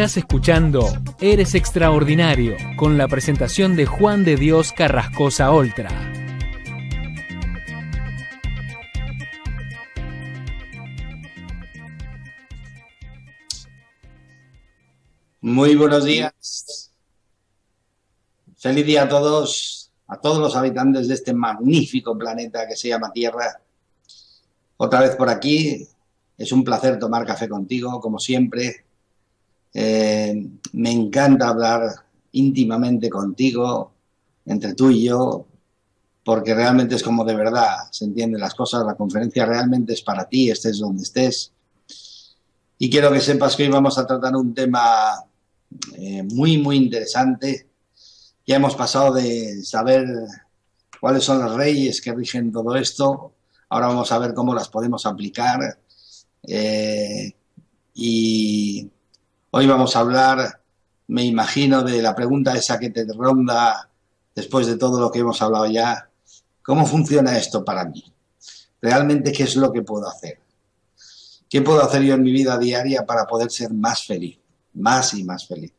Estás escuchando Eres Extraordinario, con la presentación de Juan de Dios Carrascosa Oltra. Muy buenos días. Feliz día a todos los habitantes de este magnífico planeta que se llama Tierra. Otra vez por aquí. Es un placer tomar café contigo, como siempre. Me encanta hablar íntimamente contigo, entre tú y yo, porque realmente es como de verdad se entienden las cosas. La conferencia realmente es para ti, estés donde estés. Y quiero que sepas que hoy vamos a tratar un tema muy interesante. Ya hemos pasado de saber cuáles son las leyes que rigen todo esto. Ahora vamos a ver cómo las podemos aplicar. Y hoy vamos a hablar, me imagino, de la pregunta esa que te ronda después de todo lo que hemos hablado ya. ¿Cómo funciona esto para mí? ¿Realmente qué es lo que puedo hacer? ¿Qué puedo hacer yo en mi vida diaria para poder ser más feliz? Más y más feliz.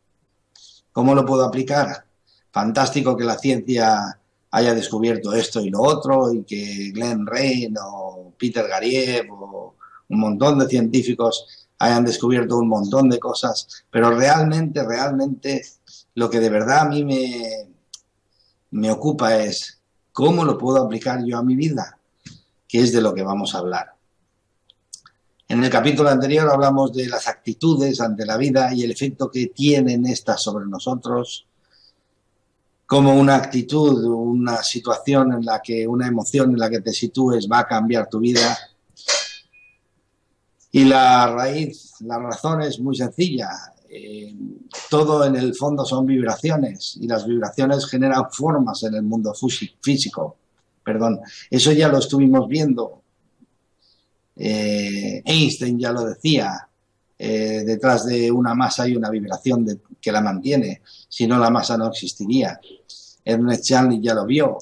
¿Cómo lo puedo aplicar? Fantástico que la ciencia haya descubierto esto y lo otro, y que Glenn Rein o Peter Garriev o un montón de científicos hayan descubierto un montón de cosas, pero realmente lo que de verdad a mí me ocupa es cómo lo puedo aplicar yo a mi vida, que es de lo que vamos a hablar. En el capítulo anterior hablamos de las actitudes ante la vida y el efecto que tienen estas sobre nosotros, como una actitud, una situación en la que, una emoción en la que te sitúes va a cambiar tu vida. Y la razón es muy sencilla. Todo en el fondo son vibraciones, y las vibraciones generan formas en el mundo físico. Eso ya lo estuvimos viendo. Einstein ya lo decía, detrás de una masa hay una vibración que la mantiene, si no la masa no existiría. Ernest Chanley ya lo vio,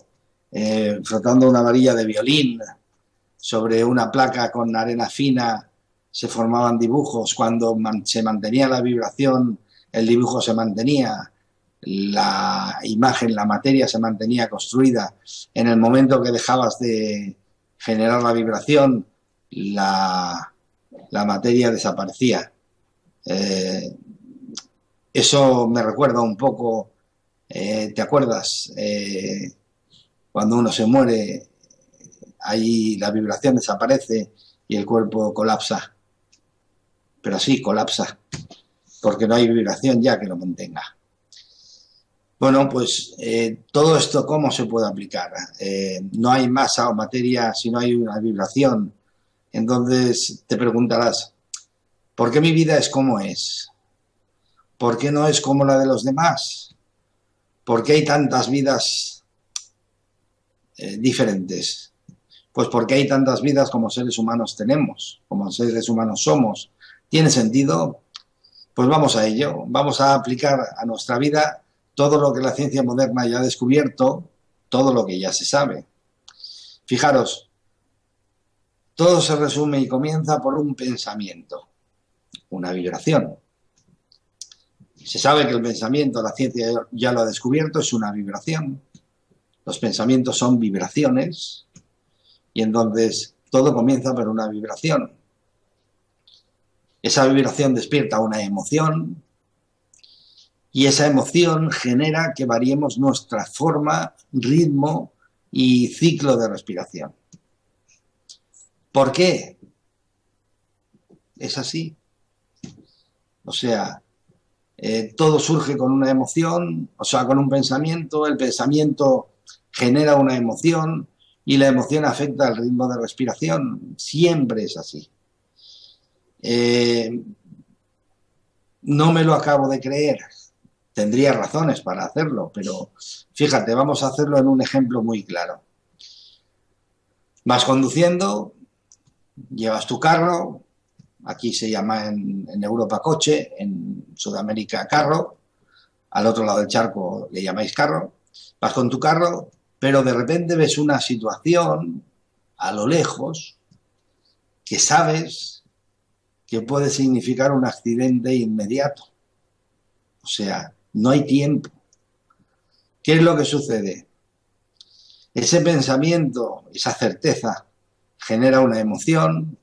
frotando una varilla de violín sobre una placa con arena fina se formaban dibujos. Cuando se mantenía la vibración, el dibujo se mantenía, la imagen, la materia se mantenía construida. En el momento que dejabas de generar la vibración, la materia desaparecía. Eso me recuerda un poco, ¿te acuerdas? Cuando uno se muere, ahí la vibración desaparece y el cuerpo colapsa. Pero sí, colapsa, porque no hay vibración ya que lo mantenga. Bueno, pues todo esto, ¿cómo se puede aplicar? No hay masa o materia si no hay una vibración. Entonces te preguntarás, ¿por qué mi vida es como es? ¿Por qué no es como la de los demás? ¿Por qué hay tantas vidas diferentes? Pues porque hay tantas vidas como seres humanos tenemos, como seres humanos somos. ¿Tiene sentido? Pues vamos a ello. Vamos a aplicar a nuestra vida todo lo que la ciencia moderna ya ha descubierto, todo lo que ya se sabe. Fijaros, todo se resume y comienza por un pensamiento, una vibración. Se sabe que el pensamiento, la ciencia ya lo ha descubierto, es una vibración. Los pensamientos son vibraciones y entonces todo comienza por una vibración. Esa vibración despierta una emoción y esa emoción genera que variemos nuestra forma, ritmo y ciclo de respiración. ¿Por qué? Es así. O sea, todo surge con una emoción, o sea, con un pensamiento. El pensamiento genera una emoción y la emoción afecta el ritmo de respiración. Siempre es así. No me lo acabo de creer. Tendría razones para hacerlo, pero fíjate, vamos a hacerlo en un ejemplo muy claro. Vas conduciendo, llevas tu carro, aquí se llama en Europa coche, en Sudamérica carro, al otro lado del charco le llamáis carro, vas con tu carro, pero de repente ves una situación a lo lejos que sabes que puede significar un accidente inmediato. O sea, no hay tiempo. ¿Qué es lo que sucede? Ese pensamiento, esa certeza, genera una emoción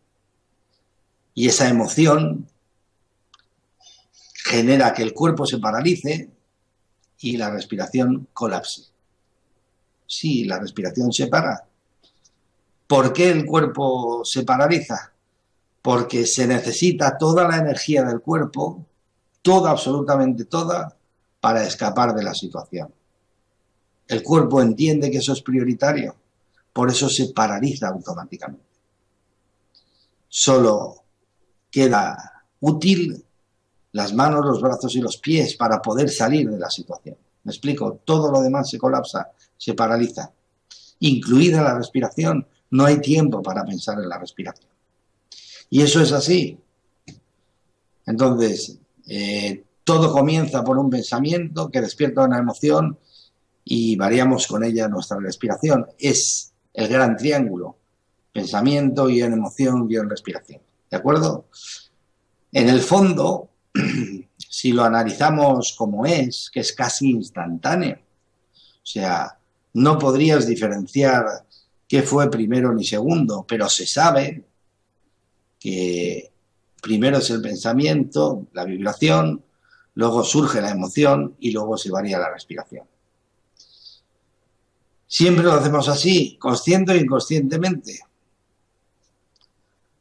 y esa emoción genera que el cuerpo se paralice y la respiración colapse. Sí, la respiración se para. ¿Por qué el cuerpo se paraliza? Porque se necesita toda la energía del cuerpo, toda, absolutamente toda, para escapar de la situación. El cuerpo entiende que eso es prioritario, por eso se paraliza automáticamente. Solo queda útil las manos, los brazos y los pies para poder salir de la situación. ¿Me explico? Todo lo demás se colapsa, se paraliza, incluida la respiración. No hay tiempo para pensar en la respiración. Y eso es así. Entonces, todo comienza por un pensamiento que despierta una emoción y variamos con ella nuestra respiración. Es el gran triángulo: pensamiento, guión emoción, guión respiración. ¿De acuerdo? En el fondo, si lo analizamos como es, que es casi instantáneo, o sea, no podrías diferenciar qué fue primero ni segundo, pero se sabe que primero es el pensamiento, la vibración, luego surge la emoción y luego se varía la respiración. Siempre lo hacemos así, consciente o inconscientemente.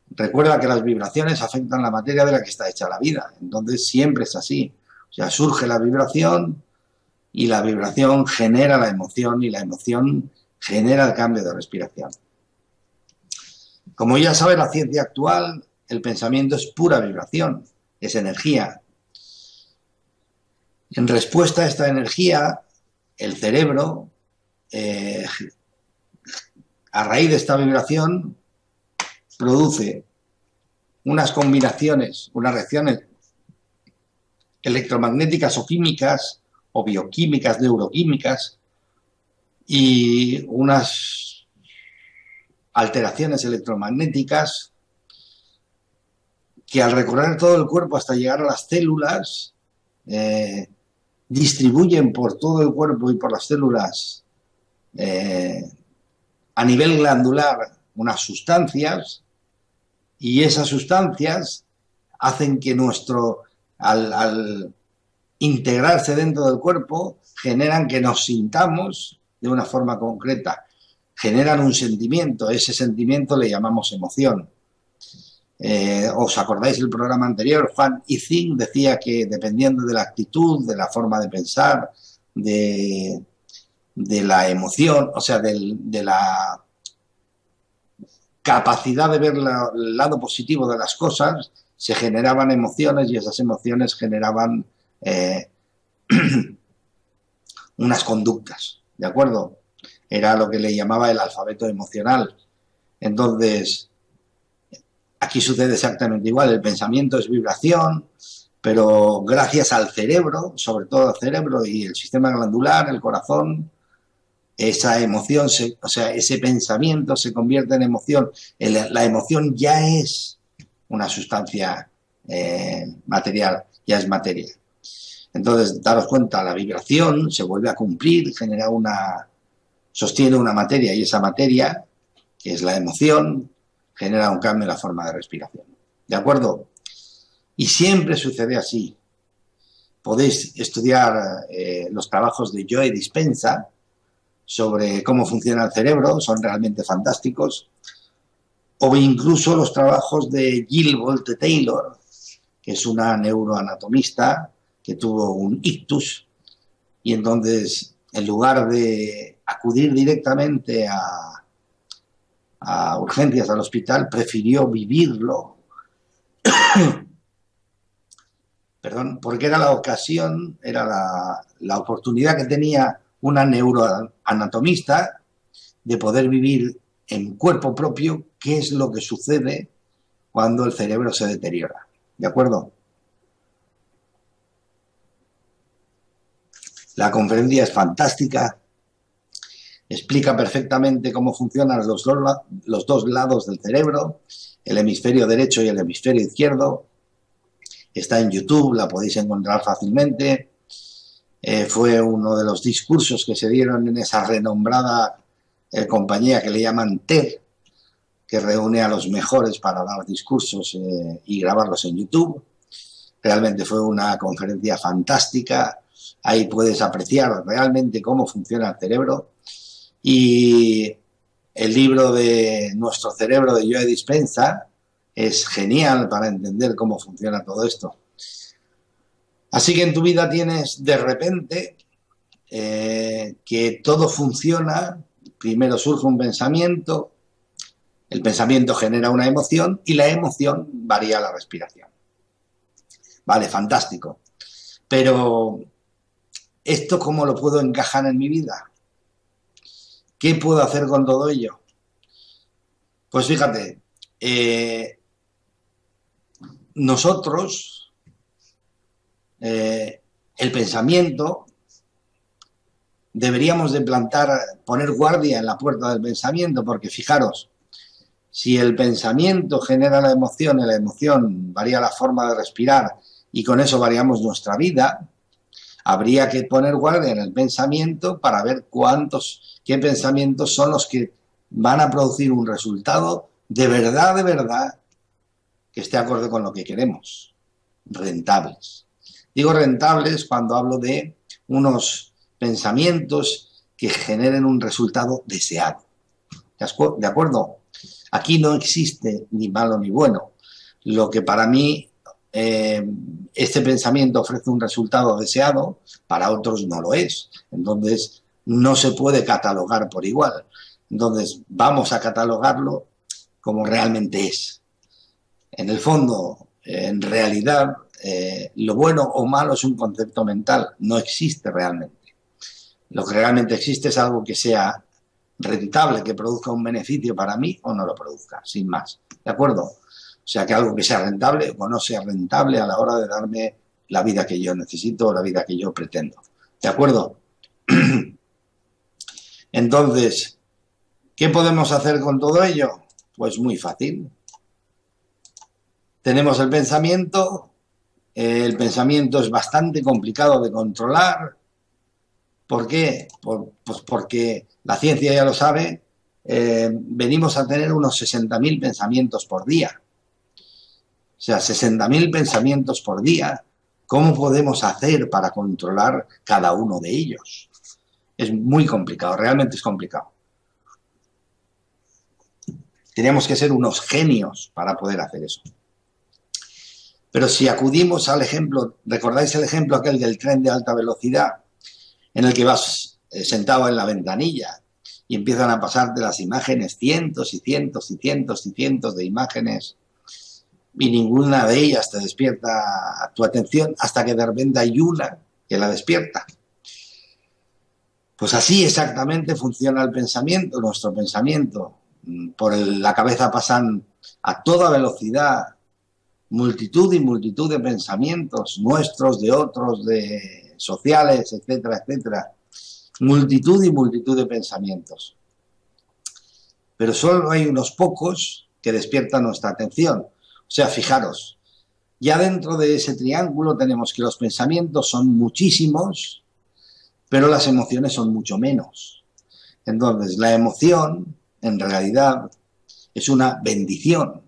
Recuerda que las vibraciones afectan la materia de la que está hecha la vida, entonces siempre es así. O sea, surge la vibración y la vibración genera la emoción y la emoción genera el cambio de respiración. Como ya sabe la ciencia actual, el pensamiento es pura vibración, es energía. En respuesta a esta energía, el cerebro, a raíz de esta vibración, produce unas combinaciones, unas reacciones electromagnéticas o químicas, o bioquímicas, neuroquímicas, y unas alteraciones electromagnéticas que al recorrer todo el cuerpo hasta llegar a las células, distribuyen por todo el cuerpo y por las células a nivel glandular unas sustancias, y esas sustancias hacen que al integrarse dentro del cuerpo, generan que nos sintamos de una forma concreta, generan un sentimiento, ese sentimiento le llamamos emoción. ¿Os acordáis del programa anterior? Juan Ising decía que dependiendo de la actitud, de la forma de pensar, de la emoción, o sea, de la capacidad de ver el lado positivo de las cosas, se generaban emociones y esas emociones generaban unas conductas, ¿de acuerdo? Era lo que le llamaba el alfabeto emocional. Entonces, aquí sucede exactamente igual. El pensamiento es vibración, pero gracias al cerebro, sobre todo al cerebro y el sistema glandular, el corazón, esa emoción, o sea, ese pensamiento se convierte en emoción. La emoción ya es una sustancia material, ya es materia. Entonces, daros cuenta, la vibración se vuelve a cumplir, sostiene una materia, y esa materia, que es la emoción, genera un cambio en la forma de respiración. ¿De acuerdo? Y siempre sucede así. Podéis estudiar los trabajos de Joe Dispenza sobre cómo funciona el cerebro, son realmente fantásticos. O incluso los trabajos de Jill Bolte Taylor, que es una neuroanatomista que tuvo un ictus, y entonces, en lugar de acudir directamente a urgencias al hospital, prefirió vivirlo. Perdón, porque era la ocasión, era la oportunidad que tenía una neuroanatomista de poder vivir en cuerpo propio qué es lo que sucede cuando el cerebro se deteriora. ¿De acuerdo? La conferencia es fantástica, explica perfectamente cómo funcionan los dos lados del cerebro, el hemisferio derecho y el hemisferio izquierdo. está en YouTube, la podéis encontrar fácilmente. Fue uno de los discursos que se dieron en esa renombrada compañía que le llaman TED, que reúne a los mejores para dar discursos y grabarlos en YouTube. Realmente fue una conferencia fantástica. Ahí puedes apreciar realmente cómo funciona el cerebro. Y el libro de Nuestro cerebro de Joe Dispenza es genial para entender cómo funciona todo esto. Así que en tu vida tienes de repente que todo funciona. Primero surge un pensamiento, el pensamiento genera una emoción y la emoción varía la respiración. Vale, fantástico. Pero ¿esto cómo lo puedo encajar en mi vida? ¿Qué puedo hacer con todo ello? Pues fíjate, nosotros, el pensamiento, deberíamos de poner guardia en la puerta del pensamiento, porque fijaros, si el pensamiento genera la emoción y la emoción varía la forma de respirar y con eso variamos nuestra vida, habría que poner guardia en el pensamiento para ver qué pensamientos son los que van a producir un resultado de verdad, que esté acorde con lo que queremos. Rentables. Digo rentables cuando hablo de unos pensamientos que generen un resultado deseado. ¿De acuerdo? Aquí no existe ni malo ni bueno. Lo que para mí este pensamiento ofrece un resultado deseado, para otros no lo es. Entonces, no se puede catalogar por igual. Entonces, vamos a catalogarlo como realmente es. En el fondo, en realidad, lo bueno o malo es un concepto mental, no existe realmente. Lo que realmente existe es algo que sea rentable, que produzca un beneficio para mí o no lo produzca, sin más. ¿De acuerdo? O sea, que algo que sea rentable o no sea rentable a la hora de darme la vida que yo necesito o la vida que yo pretendo. ¿De acuerdo? Entonces, ¿qué podemos hacer con todo ello? Pues muy fácil. Tenemos el pensamiento es bastante complicado de controlar. ¿Por qué? Pues porque la ciencia ya lo sabe, venimos a tener unos 60.000 pensamientos por día. O sea, 60.000 pensamientos por día. ¿Cómo podemos hacer para controlar cada uno de ellos? Es muy complicado, realmente es complicado. Tenemos que ser unos genios para poder hacer eso. Pero si acudimos al ejemplo, ¿recordáis el ejemplo aquel del tren de alta velocidad en el que vas sentado en la ventanilla y empiezan a pasarte las imágenes, cientos y cientos y cientos y cientos de imágenes, y ninguna de ellas te despierta tu atención hasta que de repente hay una que la despierta? Pues así exactamente funciona el pensamiento, nuestro pensamiento. Por la cabeza pasan a toda velocidad multitud y multitud de pensamientos, nuestros, de otros, de sociales, etcétera, etcétera. Multitud y multitud de pensamientos. Pero solo hay unos pocos que despiertan nuestra atención. O sea, fijaros, ya dentro de ese triángulo tenemos que los pensamientos son muchísimos, pero las emociones son mucho menos. Entonces, la emoción, en realidad, es una bendición.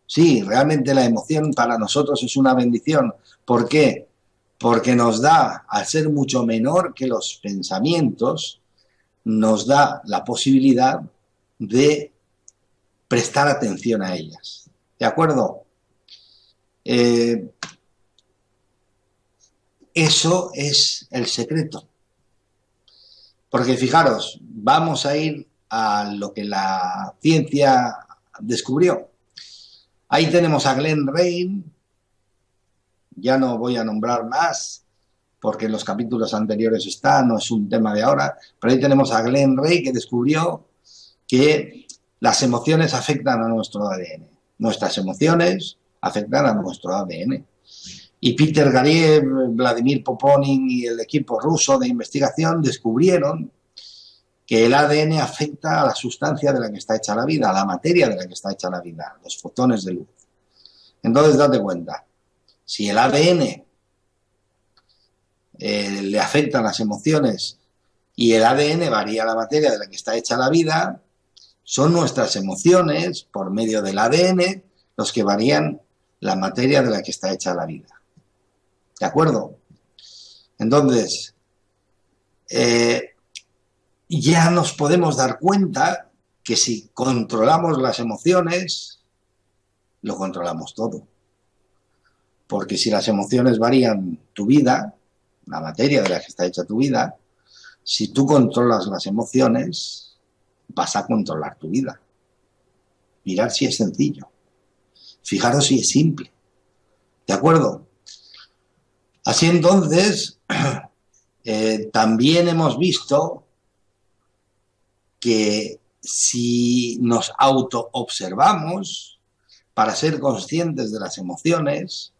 Sí, realmente la emoción para nosotros es una bendición. ¿Por qué? Porque nos da, al ser mucho menor que los pensamientos, nos da la posibilidad de prestar atención a ellas. ¿De acuerdo? Eso es el secreto. Porque fijaros, vamos a ir a lo que la ciencia descubrió. Ahí tenemos a Glenn Rein, ya no voy a nombrar más, porque en los capítulos anteriores está, no es un tema de ahora, pero ahí tenemos a Glenn Rein que descubrió que las emociones afectan a nuestro ADN. Nuestras emociones afectan a nuestro ADN. Y Peter Gariev, Vladimir Poponin y el equipo ruso de investigación descubrieron que el ADN afecta a la sustancia de la que está hecha la vida, a la materia de la que está hecha la vida, los fotones de luz. Entonces, date cuenta, Si el ADN le afectan las emociones y el ADN varía la materia de la que está hecha la vida, son nuestras emociones, por medio del ADN, los que varían la materia de la que está hecha la vida. ¿De acuerdo? Entonces, ya nos podemos dar cuenta que si controlamos las emociones, lo controlamos todo. Porque si las emociones varían tu vida, la materia de la que está hecha tu vida, si tú controlas las emociones, vas a controlar tu vida. Mirad si es sencillo. Fijaros si es simple. ¿De acuerdo? Así entonces, también hemos visto que si nos auto-observamos para ser conscientes de las emociones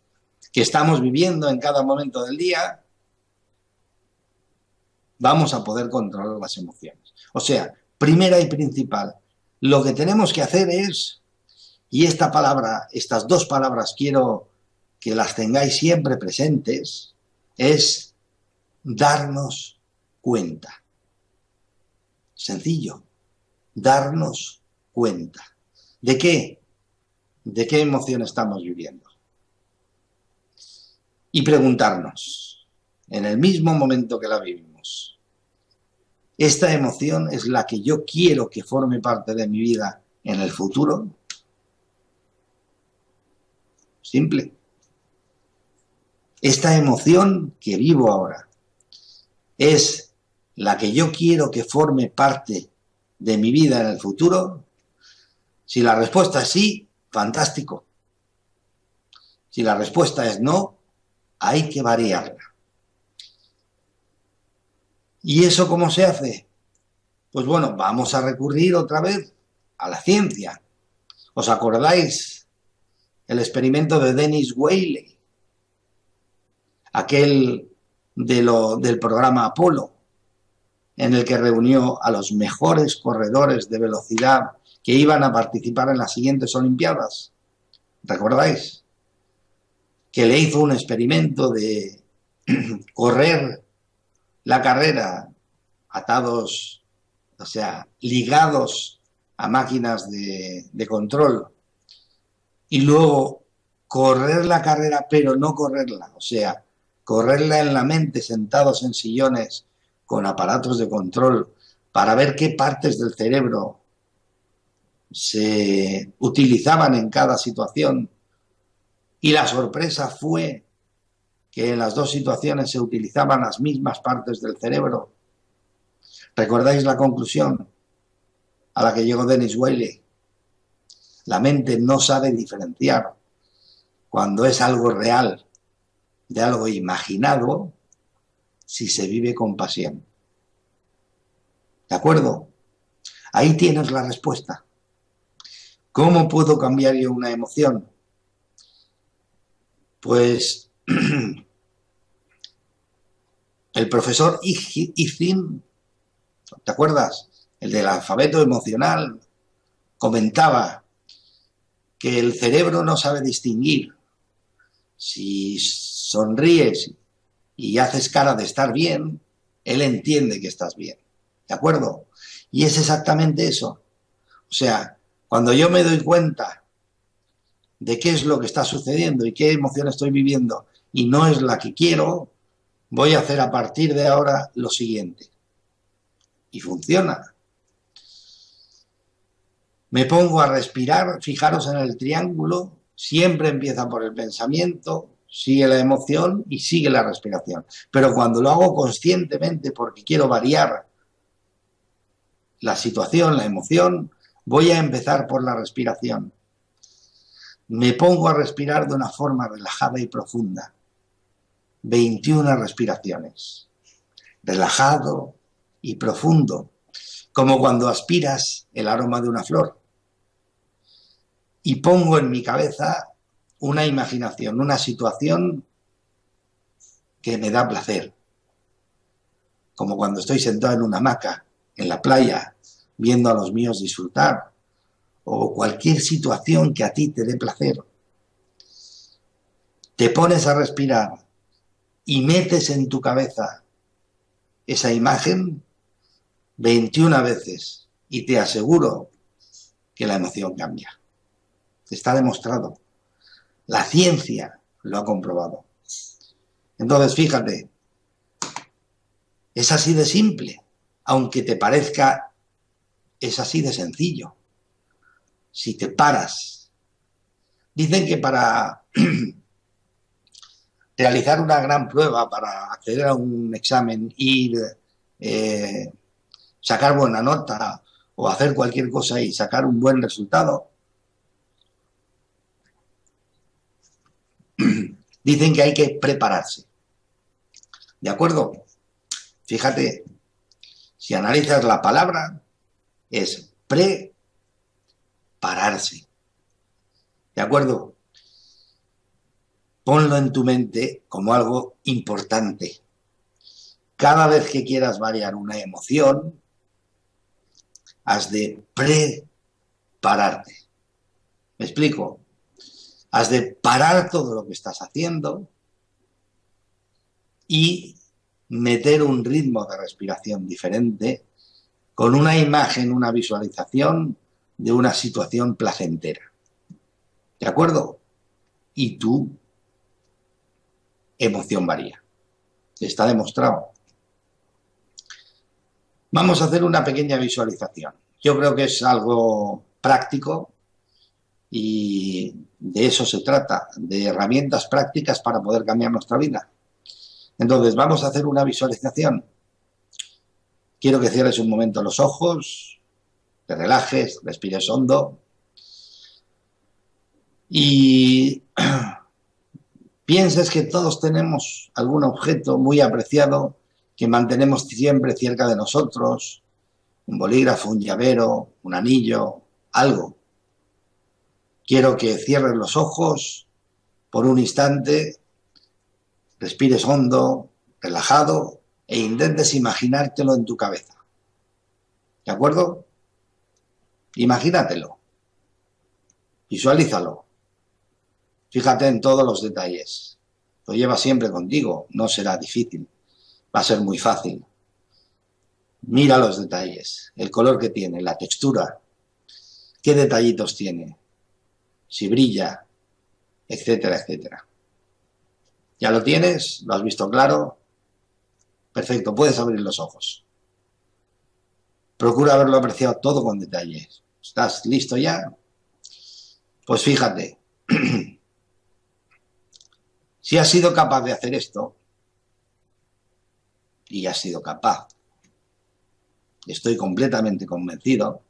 que estamos viviendo en cada momento del día, vamos a poder controlar las emociones. O sea, primera y principal, lo que tenemos que hacer es, y esta palabra, estas dos palabras quiero que las tengáis siempre presentes, es darnos cuenta. Sencillo, darnos cuenta. ¿De qué? ¿De qué emoción estamos viviendo? Y preguntarnos, en el mismo momento que la vivimos, ¿esta emoción es la que yo quiero que forme parte de mi vida en el futuro? Simple. Esta emoción que vivo ahora es la que yo quiero que forme parte de mi vida en el futuro. Si la respuesta es sí, fantástico. Si la respuesta es no, hay que variarla. ¿Y eso cómo se hace? Pues bueno, vamos a recurrir otra vez a la ciencia. ¿Os acordáis el experimento de Dennis Whaley? Aquel del programa Apolo, en el que reunió a los mejores corredores de velocidad que iban a participar en las siguientes Olimpiadas. ¿Recordáis? Que le hizo un experimento de correr la carrera atados, o sea, ligados a máquinas de control, y luego correr la carrera pero no correrla, o sea, correrla en la mente sentados en sillones con aparatos de control para ver qué partes del cerebro se utilizaban en cada situación. Y la sorpresa fue que en las dos situaciones se utilizaban las mismas partes del cerebro. ¿Recordáis la conclusión a la que llegó Dennis Whaley? La mente no sabe diferenciar cuando es algo real de algo imaginado si se vive con pasión. ¿De acuerdo? Ahí tienes la respuesta. ¿Cómo puedo cambiar yo una emoción? Pues el profesor Ifrin, ¿te acuerdas? El del alfabeto emocional, comentaba que el cerebro no sabe distinguir si sonríes y haces cara de estar bien, él entiende que estás bien, ¿de acuerdo? Y es exactamente eso. O sea, cuando yo me doy cuenta de qué es lo que está sucediendo y qué emoción estoy viviendo y no es la que quiero, voy a hacer a partir de ahora lo siguiente. Y funciona. Me pongo a respirar, fijaros en el triángulo, siempre empieza por el pensamiento, sigue la emoción y sigue la respiración. Pero cuando lo hago conscientemente porque quiero variar la situación, la emoción, voy a empezar por la respiración. Me pongo a respirar de una forma relajada y profunda. 21 respiraciones. Relajado y profundo, como cuando aspiras el aroma de una flor. Y pongo en mi cabeza una imaginación, una situación que me da placer. Como cuando estoy sentado en una hamaca, en la playa, viendo a los míos disfrutar, o cualquier situación que a ti te dé placer. te pones a respirar y metes en tu cabeza esa imagen 21 veces y te aseguro que la emoción cambia. Está demostrado. La ciencia lo ha comprobado. Entonces, fíjate, es así de simple, aunque te parezca, es así de sencillo. Si te paras, dicen que para realizar una gran prueba, para acceder a un examen, ir, sacar buena nota o hacer cualquier cosa y sacar un buen resultado, dicen que hay que prepararse. ¿De acuerdo? Fíjate, si analizas la palabra, es prepararse. ¿De acuerdo? Ponlo en tu mente como algo importante. Cada vez que quieras variar una emoción, has de prepararte. ¿Me explico? Has de parar todo lo que estás haciendo y meter un ritmo de respiración diferente con una imagen, una visualización de una situación placentera. ¿De acuerdo? Y tu emoción varía. Está demostrado. Vamos a hacer una pequeña visualización. Yo creo que es algo práctico y de eso se trata, de herramientas prácticas para poder cambiar nuestra vida. Entonces, vamos a hacer una visualización. Quiero que cierres un momento los ojos, te relajes, respires hondo y pienses que todos tenemos algún objeto muy apreciado que mantenemos siempre cerca de nosotros, un bolígrafo, un llavero, un anillo, algo. Quiero que cierres los ojos por un instante, respires hondo, relajado e intentes imaginártelo en tu cabeza. ¿De acuerdo? Imagínatelo. Visualízalo. Fíjate en todos los detalles. Lo llevas siempre contigo, no será difícil. Va a ser muy fácil. Mira los detalles, el color que tiene, la textura, qué detallitos tiene, si brilla, etcétera, etcétera. ¿Ya lo tienes? ¿Lo has visto claro? Perfecto, puedes abrir los ojos. Procura haberlo apreciado todo con detalle. ¿Estás listo ya? Pues fíjate, si has sido capaz de hacer esto, y has sido capaz, estoy completamente convencido,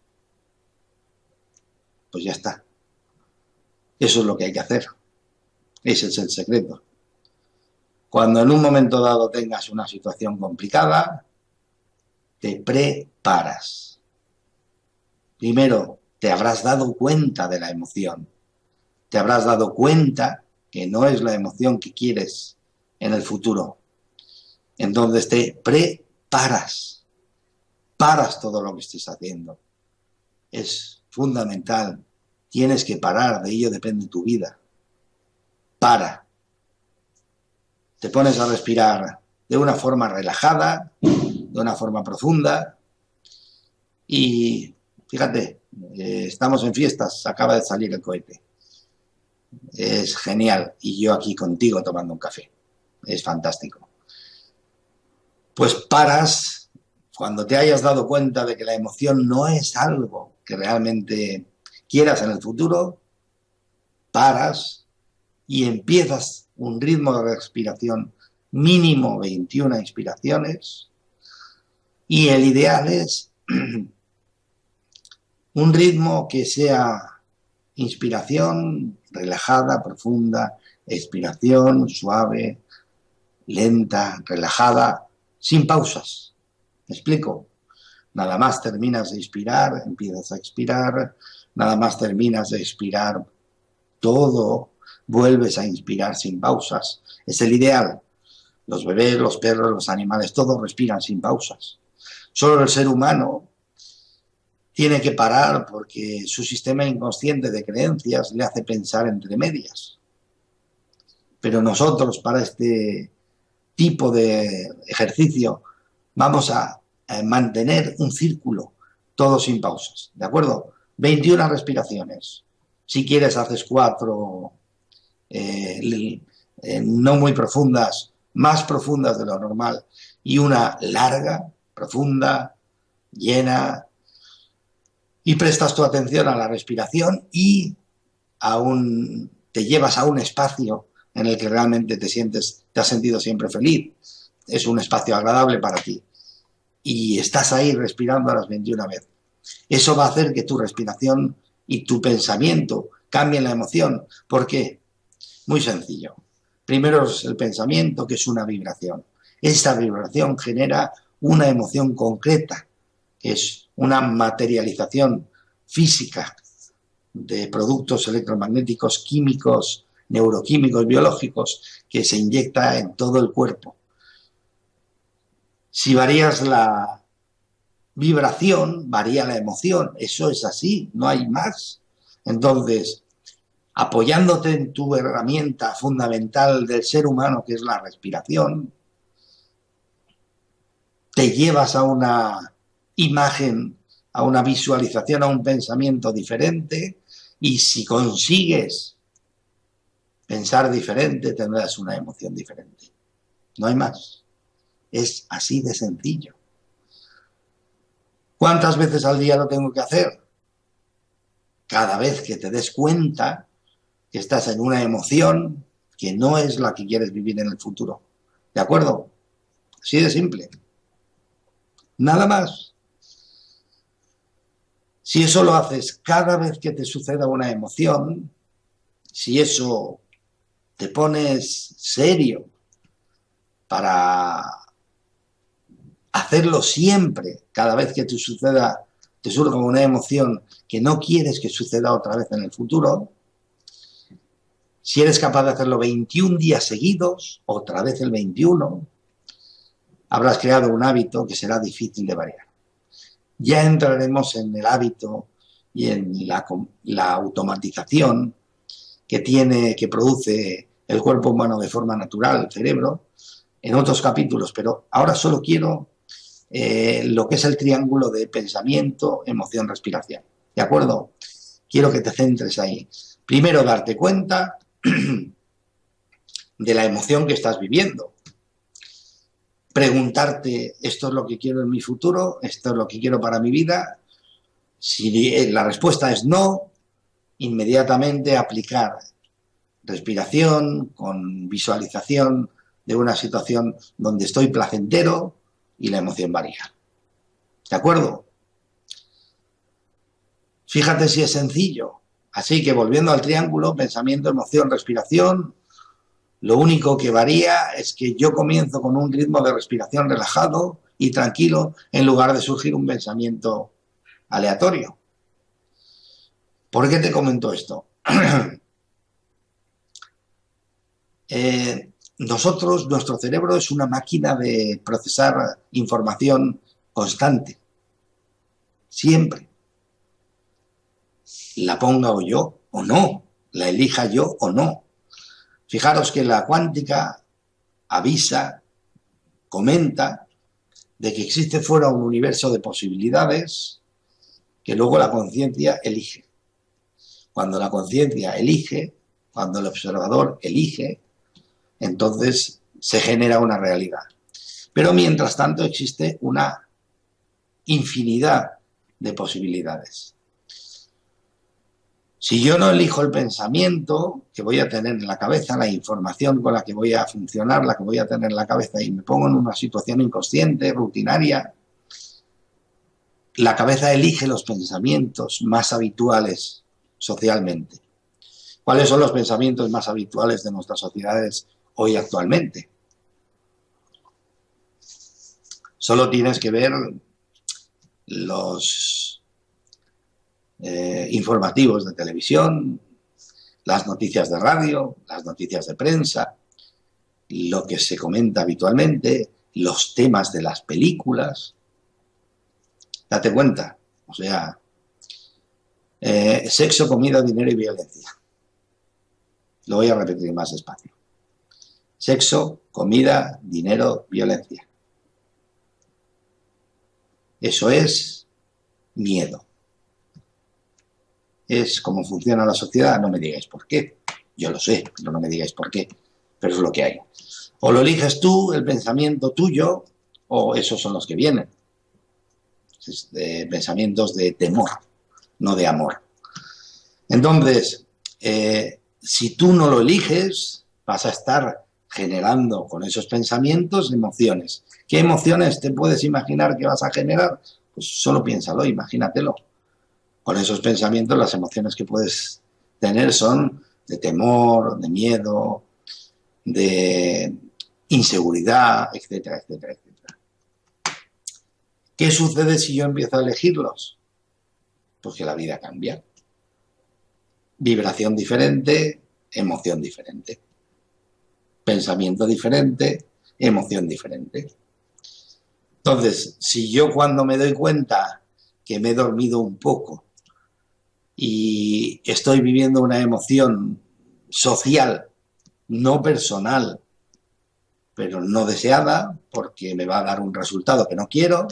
pues ya está. Eso es lo que hay que hacer. Ese es el secreto. Cuando en un momento dado tengas una situación complicada, te preparas. Primero, te habrás dado cuenta de la emoción. Te habrás dado cuenta que no es la emoción que quieres en el futuro. Entonces te preparas. Paras todo lo que estés haciendo. Es fundamental. Tienes que parar, de ello depende tu vida. Para. Te pones a respirar de una forma relajada, de una forma profunda y fíjate, estamos en fiestas, acaba de salir el cohete. Es genial y yo aquí contigo tomando un café. Es fantástico. Pues paras cuando te hayas dado cuenta de que la emoción no es algo que realmente quieras en el futuro, paras y empiezas un ritmo de respiración mínimo 21 inspiraciones y el ideal es un ritmo que sea inspiración relajada, profunda, expiración suave, lenta, relajada, sin pausas. ¿Me explico? Nada más terminas de inspirar, empiezas a expirar, nada más terminas de expirar, todo vuelves a inspirar sin pausas. Es el ideal. Los bebés, los perros, los animales, todos respiran sin pausas. Solo el ser humano tiene que parar porque su sistema inconsciente de creencias le hace pensar entre medias. pero nosotros para este tipo de ejercicio vamos a mantener un círculo, todo sin pausas, ¿de acuerdo? 21 respiraciones. Si quieres haces 4 no muy profundas, más profundas de lo normal, y una larga, profunda, llena, y prestas tu atención a la respiración y te llevas a un espacio en el que realmente te has sentido siempre feliz. Es un espacio agradable para ti. Y estás ahí respirando a las 21 veces. Eso va a hacer que tu respiración y tu pensamiento cambien la emoción. ¿Por qué? Muy sencillo. Primero es el pensamiento, que es una vibración. Esta vibración genera una emoción concreta, que es una materialización física de productos electromagnéticos, químicos, neuroquímicos, biológicos, que se inyecta en todo el cuerpo. Si varías la vibración, varía la emoción. Eso es así, no hay más. Entonces, apoyándote en tu herramienta fundamental del ser humano, que es la respiración, te llevas a una imagen, a una visualización, a un pensamiento diferente, y si consigues pensar diferente, tendrás una emoción diferente. No hay más. Es así de sencillo. ¿Cuántas veces al día lo tengo que hacer? Cada vez que te des cuenta que estás en una emoción que no es la que quieres vivir en el futuro. ¿De acuerdo? Así de simple. Nada más. Si eso lo haces cada vez que te suceda una emoción, si eso te pones serio para hacerlo siempre, cada vez que te surja una emoción que no quieres que suceda otra vez en el futuro, si eres capaz de hacerlo 21 días seguidos, otra vez el 21, habrás creado un hábito que será difícil de variar. Ya entraremos en el hábito y en la automatización que produce el cuerpo humano de forma natural, el cerebro, en otros capítulos, pero ahora solo quiero lo que es el triángulo de pensamiento, emoción, respiración. ¿De acuerdo? Quiero que te centres ahí. Primero, darte cuenta de la emoción que estás viviendo. Preguntarte, ¿esto es lo que quiero en mi futuro? ¿Esto es lo que quiero para mi vida? Si la respuesta es no, inmediatamente aplicar respiración con visualización de una situación donde estoy placentero y la emoción varía. ¿De acuerdo? Fíjate si es sencillo. Así que volviendo al triángulo, pensamiento, emoción, respiración, lo único que varía es que yo comienzo con un ritmo de respiración relajado y tranquilo en lugar de surgir un pensamiento aleatorio. ¿Por qué te comento esto? Nuestro cerebro es una máquina de procesar información constante. Siempre. La ponga o yo o no, la elija yo o no. Fijaros que la cuántica avisa, comenta, de que existe fuera un universo de posibilidades que luego la conciencia elige. Cuando la conciencia elige, cuando el observador elige, entonces se genera una realidad. Pero mientras tanto existe una infinidad de posibilidades. Si yo no elijo el pensamiento que voy a tener en la cabeza, la información con la que voy a funcionar, la que voy a tener en la cabeza, y me pongo en una situación inconsciente, rutinaria, la cabeza elige los pensamientos más habituales socialmente. ¿Cuáles son los pensamientos más habituales de nuestras sociedades hoy actualmente? Solo tienes que ver los informativos de televisión, las noticias de radio, las noticias de prensa, lo que se comenta habitualmente, los temas de las películas. Date cuenta, o sea, sexo, comida, dinero y violencia. Lo voy a repetir más despacio. Sexo, comida, dinero, violencia. Eso es miedo. Es cómo funciona la sociedad. No me digáis por qué. Yo lo sé, pero no me digáis por qué. Pero es lo que hay. O lo eliges tú, el pensamiento tuyo, o esos son los que vienen. Pensamientos de temor, no de amor. Entonces, si tú no lo eliges, vas a estar generando con esos pensamientos emociones. ¿Qué emociones te puedes imaginar que vas a generar? Pues solo piénsalo, imagínatelo. Con esos pensamientos las emociones que puedes tener son de temor, de miedo, de inseguridad, etcétera, etcétera, etcétera. ¿Qué sucede si yo empiezo a elegirlos? Pues que la vida cambia. Vibración diferente, emoción diferente. Pensamiento diferente, emoción diferente. Entonces, si yo cuando me doy cuenta que me he dormido un poco y estoy viviendo una emoción social, no personal, pero no deseada, porque me va a dar un resultado que no quiero,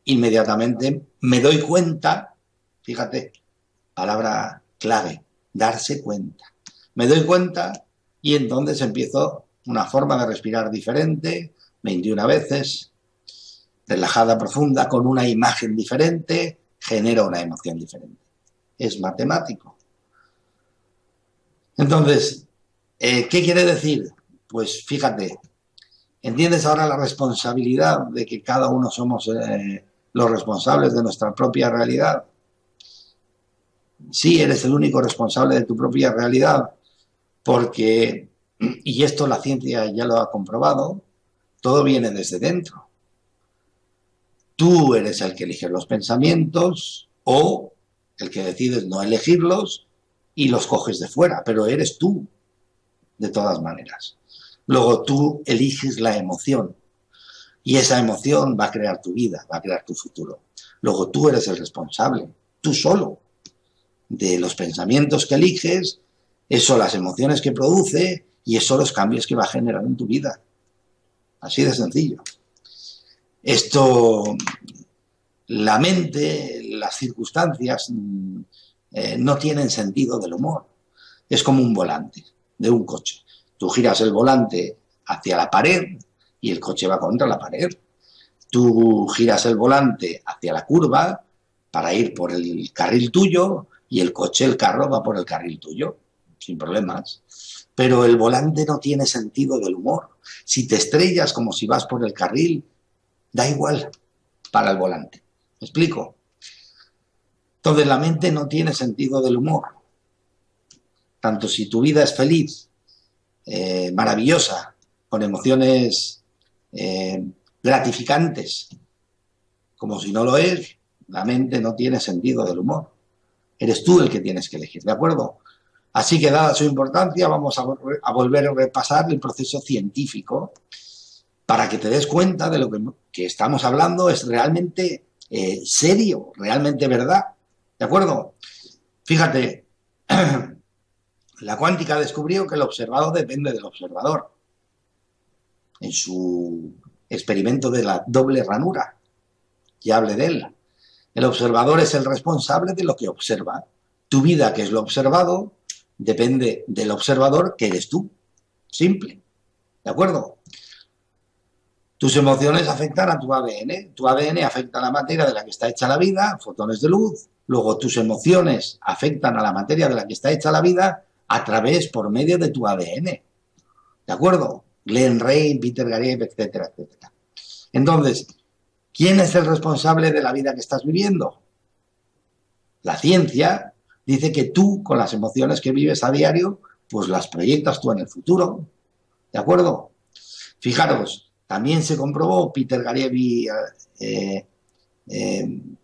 inmediatamente me doy cuenta, fíjate, palabra clave, darse cuenta. Me doy cuenta y entonces empiezo una forma de respirar diferente, 21 veces, relajada, profunda, con una imagen diferente, genera una emoción diferente. Es matemático. Entonces, ¿qué quiere decir? Pues fíjate, ¿entiendes ahora la responsabilidad de que cada uno somos los responsables de nuestra propia realidad? Sí, eres el único responsable de tu propia realidad, porque, y esto la ciencia ya lo ha comprobado, todo viene desde dentro. Tú eres el que elige los pensamientos o el que decides no elegirlos y los coges de fuera, pero eres tú, de todas maneras. Luego tú eliges la emoción y esa emoción va a crear tu vida, va a crear tu futuro. Luego tú eres el responsable, tú solo, de los pensamientos que eliges, eso las emociones que produce y eso los cambios que va a generar en tu vida. Así de sencillo. Esto, la mente, las circunstancias no tienen sentido del humor. Es como un volante de un coche. Tú giras el volante hacia la pared y el coche va contra la pared. Tú giras el volante hacia la curva para ir por el carril tuyo y el coche, el carro, va por el carril tuyo, sin problemas. Pero el volante no tiene sentido del humor. Si te estrellas como si vas por el carril, da igual para el volante. ¿Me explico? Entonces la mente no tiene sentido del humor. Tanto si tu vida es feliz, maravillosa, con emociones gratificantes, como si no lo es, la mente no tiene sentido del humor. Eres tú el que tienes que elegir, ¿de acuerdo? Así que dada su importancia, vamos a volver a repasar el proceso científico para que te des cuenta de lo que estamos hablando es realmente serio, realmente verdad, ¿de acuerdo? Fíjate, la cuántica descubrió que el observado depende del observador en su experimento de la doble ranura. Ya hablé de él. El observador es el responsable de lo que observa. Tu vida, que es lo observado, depende del observador, que eres tú. Simple. ¿De acuerdo? Tus emociones afectan a tu ADN. Tu ADN afecta a la materia de la que está hecha la vida, fotones de luz. Luego tus emociones afectan a la materia de la que está hecha la vida por medio de tu ADN. ¿De acuerdo? Glenn Ray, Peter Gariev, etcétera, etcétera. Entonces, ¿quién es el responsable de la vida que estás viviendo? La ciencia dice que tú, con las emociones que vives a diario, pues las proyectas tú en el futuro. ¿De acuerdo? Fijaros, también se comprobó, Peter Gariev y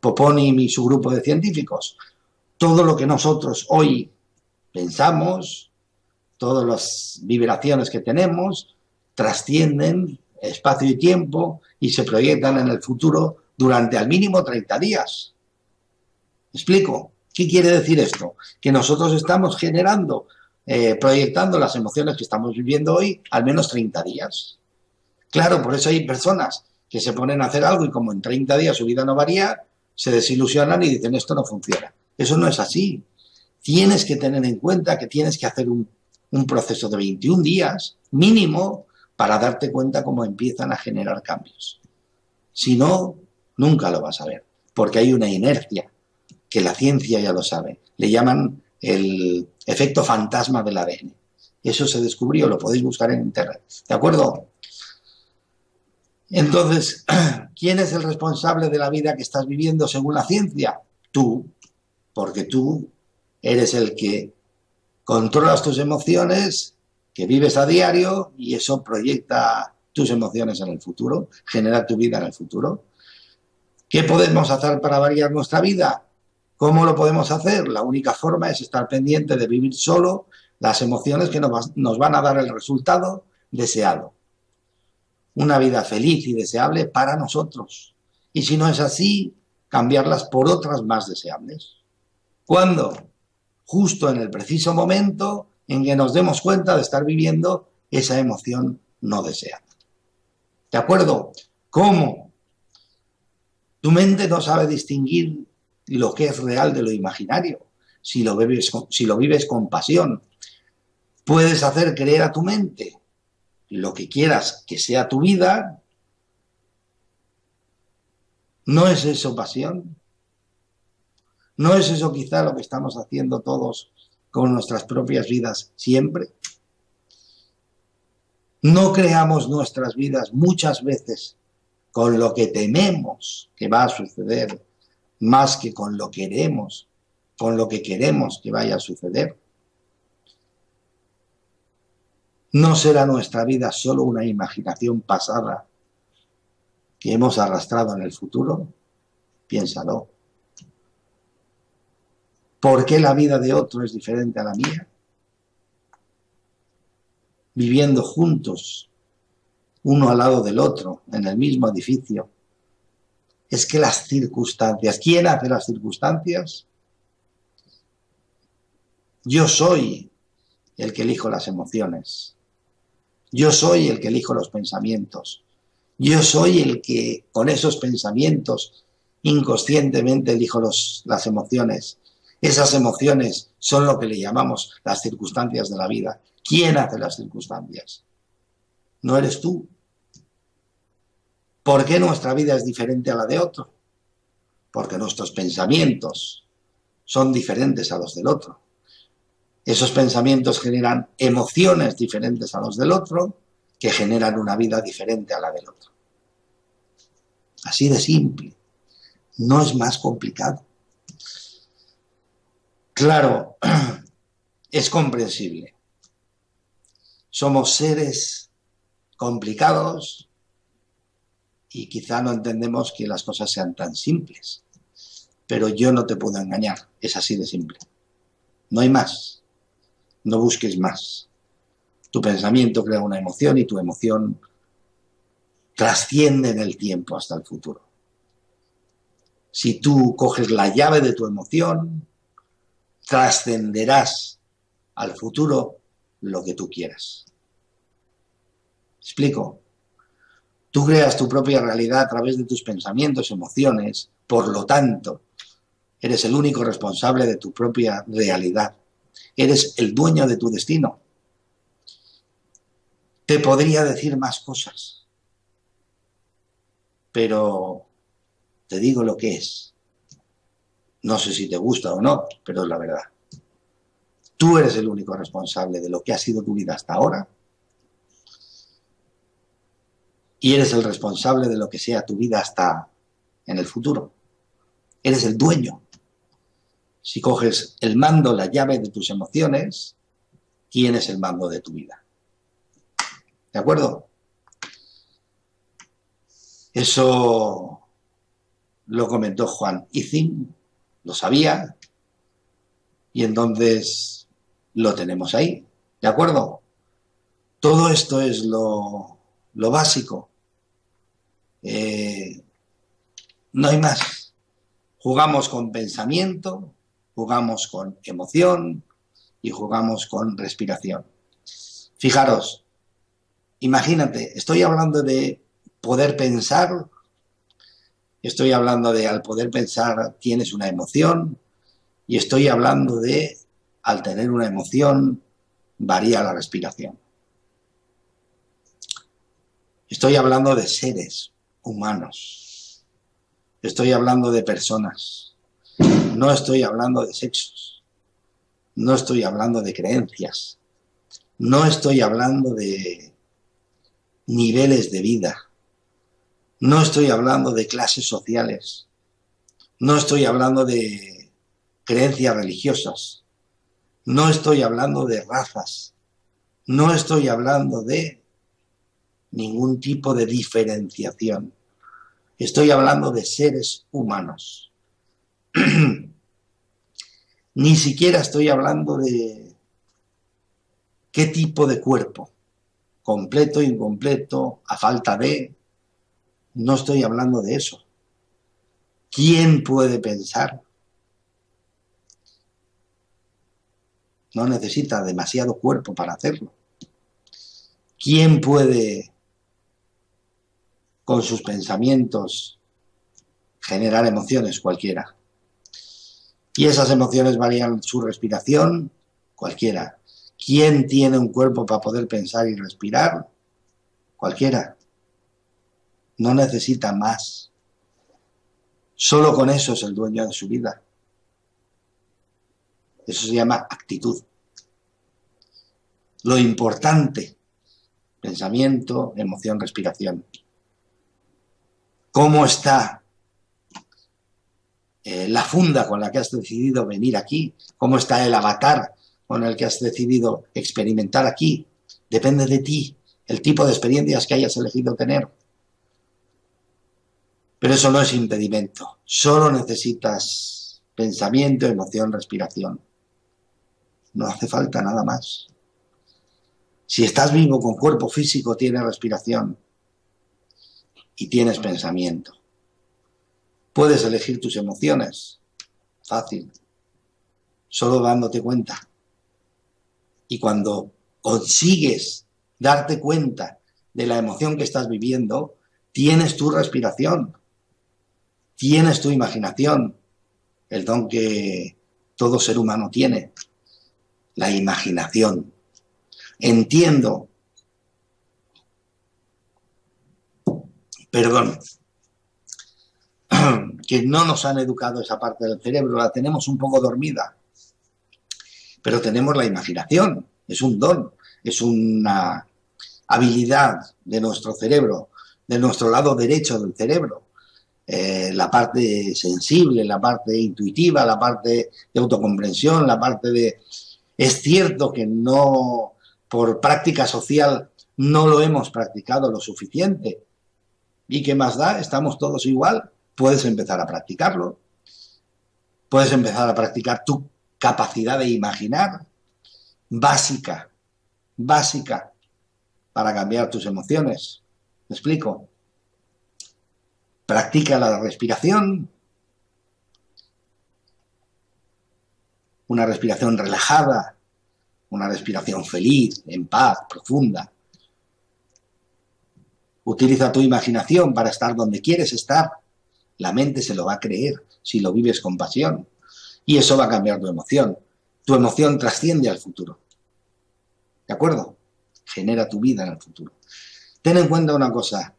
Poponim y su grupo de científicos, todo lo que nosotros hoy pensamos, todas las vibraciones que tenemos, trascienden espacio y tiempo y se proyectan en el futuro durante al mínimo 30 días. ¿Me explico? ¿Qué quiere decir esto? Que nosotros estamos generando proyectando las emociones que estamos viviendo hoy al menos 30 días. Claro, por eso hay personas que se ponen a hacer algo y como en 30 días su vida no varía, se desilusionan y dicen esto no funciona. Eso no es así. Tienes que tener en cuenta que tienes que hacer un proceso de 21 días mínimo para darte cuenta cómo empiezan a generar cambios. Si no, nunca lo vas a ver, porque hay una inercia que la ciencia ya lo sabe. Le llaman el efecto fantasma del ADN. Eso se descubrió, lo podéis buscar en internet. ¿De acuerdo? Entonces, ¿quién es el responsable de la vida que estás viviendo según la ciencia? Tú, porque tú eres el que controlas tus emociones, que vives a diario y eso proyecta tus emociones en el futuro, genera tu vida en el futuro. ¿Qué podemos hacer para variar nuestra vida? ¿Cómo lo podemos hacer? La única forma es estar pendiente de vivir solo las emociones que nos van a dar el resultado deseado. Una vida feliz y deseable para nosotros. Y si no es así, cambiarlas por otras más deseables. ¿Cuándo? Justo en el preciso momento en que nos demos cuenta de estar viviendo esa emoción no deseada. ¿De acuerdo? ¿Cómo? Tu mente no sabe distinguir lo que es real de lo imaginario, si lo vives con pasión. Puedes hacer creer a tu mente lo que quieras que sea tu vida. ¿No es eso pasión? ¿No es eso quizá lo que estamos haciendo todos con nuestras propias vidas siempre? ¿No creamos nuestras vidas muchas veces con lo que tememos que va a suceder más que con lo que queremos que vaya a suceder? ¿No será nuestra vida solo una imaginación pasada que hemos arrastrado en el futuro? Piénsalo. ¿Por qué la vida de otro es diferente a la mía? Viviendo juntos, uno al lado del otro, en el mismo edificio. Es que las circunstancias, ¿quién hace las circunstancias? Yo soy el que elijo las emociones. Yo soy el que elijo los pensamientos. Yo soy el que, con esos pensamientos, inconscientemente elijo las emociones. Esas emociones son lo que le llamamos las circunstancias de la vida. ¿Quién hace las circunstancias? No eres tú. ¿Por qué nuestra vida es diferente a la de otro? Porque nuestros pensamientos son diferentes a los del otro. Esos pensamientos generan emociones diferentes a los del otro, que generan una vida diferente a la del otro. Así de simple. No es más complicado. Claro, es comprensible. Somos seres complicados y quizá no entendemos que las cosas sean tan simples. Pero yo no te puedo engañar, es así de simple. No hay más. No busques más. Tu pensamiento crea una emoción y tu emoción trasciende en el tiempo hasta el futuro. Si tú coges la llave de tu emoción, trascenderás al futuro lo que tú quieras. ¿Explico? Tú creas tu propia realidad a través de tus pensamientos, emociones, por lo tanto, eres el único responsable de tu propia realidad. Eres el dueño de tu destino. Te podría decir más cosas, pero te digo lo que es. No sé si te gusta o no, pero es la verdad. Tú eres el único responsable de lo que ha sido tu vida hasta ahora y eres el responsable de lo que sea tu vida hasta en el futuro. Eres el dueño. Si coges el mando, la llave de tus emociones, tienes el mando de tu vida. ¿De acuerdo? Eso lo comentó Juan Ising, lo sabía, y entonces lo tenemos ahí. ¿De acuerdo? Todo esto es lo básico. No hay más. Jugamos con pensamiento, jugamos con emoción, y jugamos con respiración. Fijaros, imagínate, estoy hablando de poder pensar, estoy hablando de al poder pensar tienes una emoción y estoy hablando de al tener una emoción varía la respiración. Estoy hablando de seres humanos, estoy hablando de personas, no estoy hablando de sexos, no estoy hablando de creencias, no estoy hablando de niveles de vida, no estoy hablando de clases sociales, no estoy hablando de creencias religiosas, no estoy hablando de razas, no estoy hablando de ningún tipo de diferenciación. Estoy hablando de seres humanos. Ni siquiera estoy hablando de qué tipo de cuerpo, completo, incompleto, a falta de... No estoy hablando de eso. ¿Quién puede pensar? No necesita demasiado cuerpo para hacerlo. ¿Quién puede, con sus pensamientos, generar emociones? Cualquiera. Y esas emociones varían su respiración, cualquiera. ¿Quién tiene un cuerpo para poder pensar y respirar? Cualquiera. No necesita más. Solo con eso es el dueño de su vida. Eso se llama actitud. Lo importante, pensamiento, emoción, respiración. ¿Cómo está la funda con la que has decidido venir aquí? ¿Cómo está el avatar con el que has decidido experimentar aquí? Depende de ti, el tipo de experiencias que hayas elegido tener. Pero eso no es impedimento. Solo necesitas pensamiento, emoción, respiración. No hace falta nada más. Si estás vivo con cuerpo físico, tienes respiración y tienes pensamiento. Puedes elegir tus emociones. Fácil. Solo dándote cuenta. Y cuando consigues darte cuenta de la emoción que estás viviendo, tienes tu respiración. Tienes tu imaginación, el don que todo ser humano tiene, la imaginación. Entiendo, que no nos han educado esa parte del cerebro, la tenemos un poco dormida, pero tenemos la imaginación, es un don, es una habilidad de nuestro cerebro, de nuestro lado derecho del cerebro. La parte sensible, la parte intuitiva, la parte de autocomprensión, la parte de... Es cierto que no, por práctica social, no lo hemos practicado lo suficiente. ¿Y qué más da? Estamos todos igual. Puedes empezar a practicarlo. Puedes empezar a practicar tu capacidad de imaginar, básica, para cambiar tus emociones. ¿Me explico? Practica la respiración, una respiración relajada, una respiración feliz, en paz, profunda. Utiliza tu imaginación para estar donde quieres estar. La mente se lo va a creer si lo vives con pasión. Y eso va a cambiar tu emoción. Tu emoción trasciende al futuro. ¿De acuerdo? Genera tu vida en el futuro. Ten en cuenta una cosa.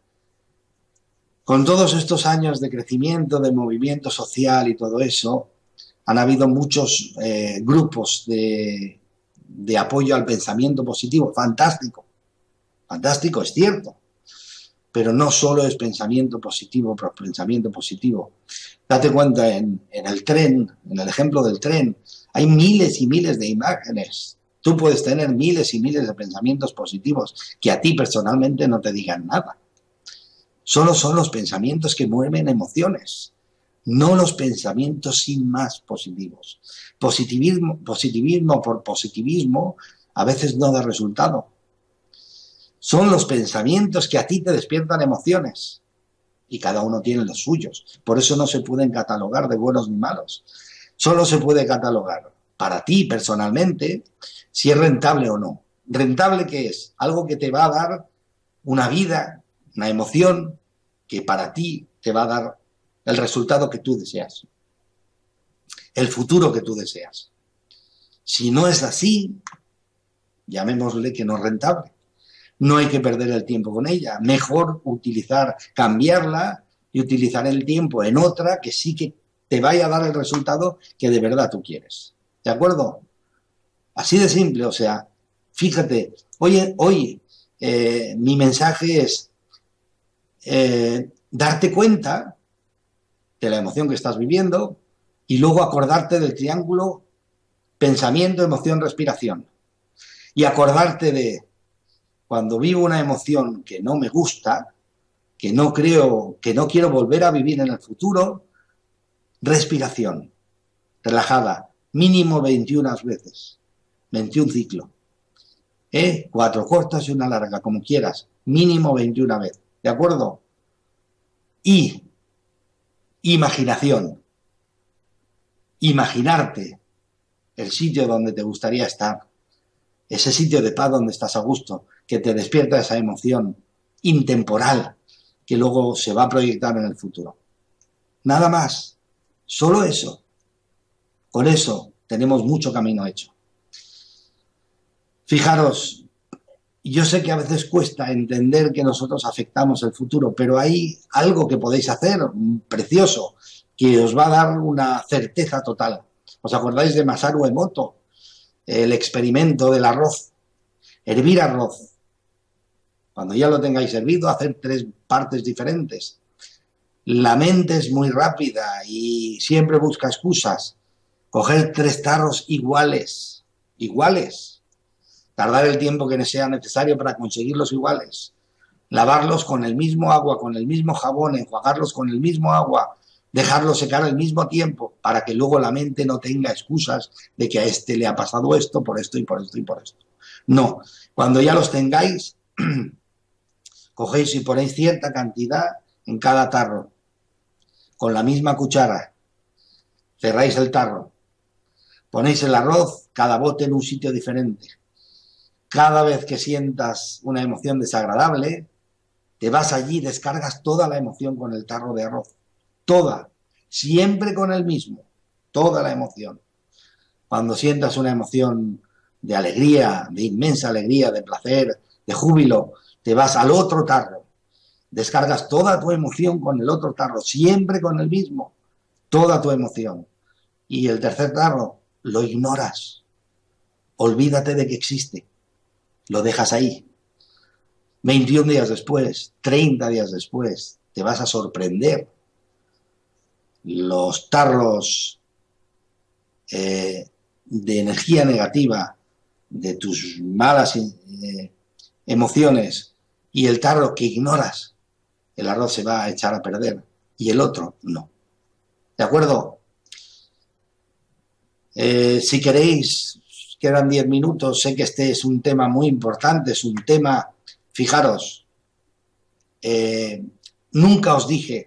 Con todos estos años de crecimiento, de movimiento social y todo eso, han habido muchos grupos de apoyo al pensamiento positivo. Fantástico. Fantástico, es cierto. Pero no solo es pensamiento positivo por pensamiento positivo. Date cuenta, en el tren, en el ejemplo del tren, hay miles y miles de imágenes. Tú puedes tener miles y miles de pensamientos positivos que a ti personalmente no te digan nada. Solo son los pensamientos que mueven emociones, no los pensamientos sin más positivos. Positivismo por positivismo a veces no da resultado. Son los pensamientos que a ti te despiertan emociones y cada uno tiene los suyos. Por eso no se pueden catalogar de buenos ni malos. Solo se puede catalogar para ti personalmente, si es rentable o no. ¿Rentable qué es? Algo que te va a dar una vida, una emoción que para ti te va a dar el resultado que tú deseas, el futuro que tú deseas. Si no es así, llamémosle que no es rentable. No hay que perder el tiempo con ella. Mejor cambiarla y utilizar el tiempo en otra que sí que te vaya a dar el resultado que de verdad tú quieres. ¿De acuerdo? Así de simple, o sea, fíjate, hoy mi mensaje es darte cuenta de la emoción que estás viviendo y luego acordarte del triángulo pensamiento, emoción, respiración. Y acordarte de cuando vivo una emoción que no me gusta, que no quiero volver a vivir en el futuro, respiración, relajada, mínimo 21 veces, 21 ciclos. 4 cortas y una larga, como quieras, mínimo 21 veces, ¿de acuerdo? Y imaginación, imaginarte el sitio donde te gustaría estar, ese sitio de paz donde estás a gusto, que te despierta esa emoción intemporal que luego se va a proyectar en el futuro. Nada más, solo eso. Con eso tenemos mucho camino hecho. Fijaros, yo sé que a veces cuesta entender que nosotros afectamos el futuro, pero hay algo que podéis hacer precioso, que os va a dar una certeza total. ¿Os acordáis de Masaru Emoto? El experimento del arroz. Hervir arroz. Cuando ya lo tengáis hervido, hacer 3 partes diferentes. La mente es muy rápida y siempre busca excusas. Coger 3 tarros iguales. Tardar el tiempo que sea necesario para conseguirlos iguales. Lavarlos con el mismo agua, con el mismo jabón, enjuagarlos con el mismo agua, dejarlos secar al mismo tiempo para que luego la mente no tenga excusas de que a este le ha pasado esto, por esto y por esto y por esto. No, cuando ya los tengáis, cogéis y ponéis cierta cantidad en cada tarro, con la misma cuchara, cerráis el tarro, ponéis el arroz, cada bote en un sitio diferente. Cada vez que sientas una emoción desagradable, te vas allí, descargas toda la emoción con el tarro de arroz. Toda, siempre con el mismo, toda la emoción. Cuando sientas una emoción de alegría, de inmensa alegría, de placer, de júbilo, te vas al otro tarro, descargas toda tu emoción con el otro tarro, siempre con el mismo, toda tu emoción. Y el tercer tarro lo ignoras, olvídate de que existe, lo dejas ahí. 21 días después, 30 días después, te vas a sorprender. Los tarros de energía negativa, de tus malas emociones y el tarro que ignoras, el arroz se va a echar a perder y el otro no. ¿De acuerdo? Si queréis, quedan 10 minutos, sé que este es un tema muy importante, es un tema, fijaros, nunca os dije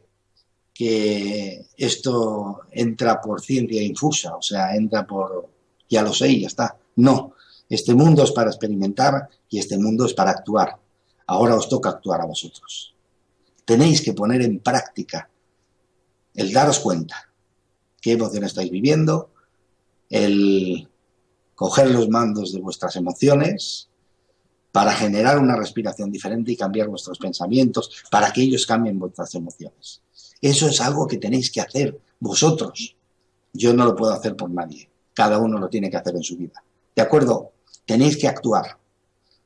que esto entra por ciencia infusa, o sea, entra por, ya lo sé y ya está. No, este mundo es para experimentar y este mundo es para actuar. Ahora os toca actuar a vosotros. Tenéis que poner en práctica el daros cuenta qué emoción estáis viviendo, el coger los mandos de vuestras emociones para generar una respiración diferente y cambiar vuestros pensamientos para que ellos cambien vuestras emociones. Eso es algo que tenéis que hacer vosotros. Yo no lo puedo hacer por nadie. Cada uno lo tiene que hacer en su vida. ¿De acuerdo? Tenéis que actuar.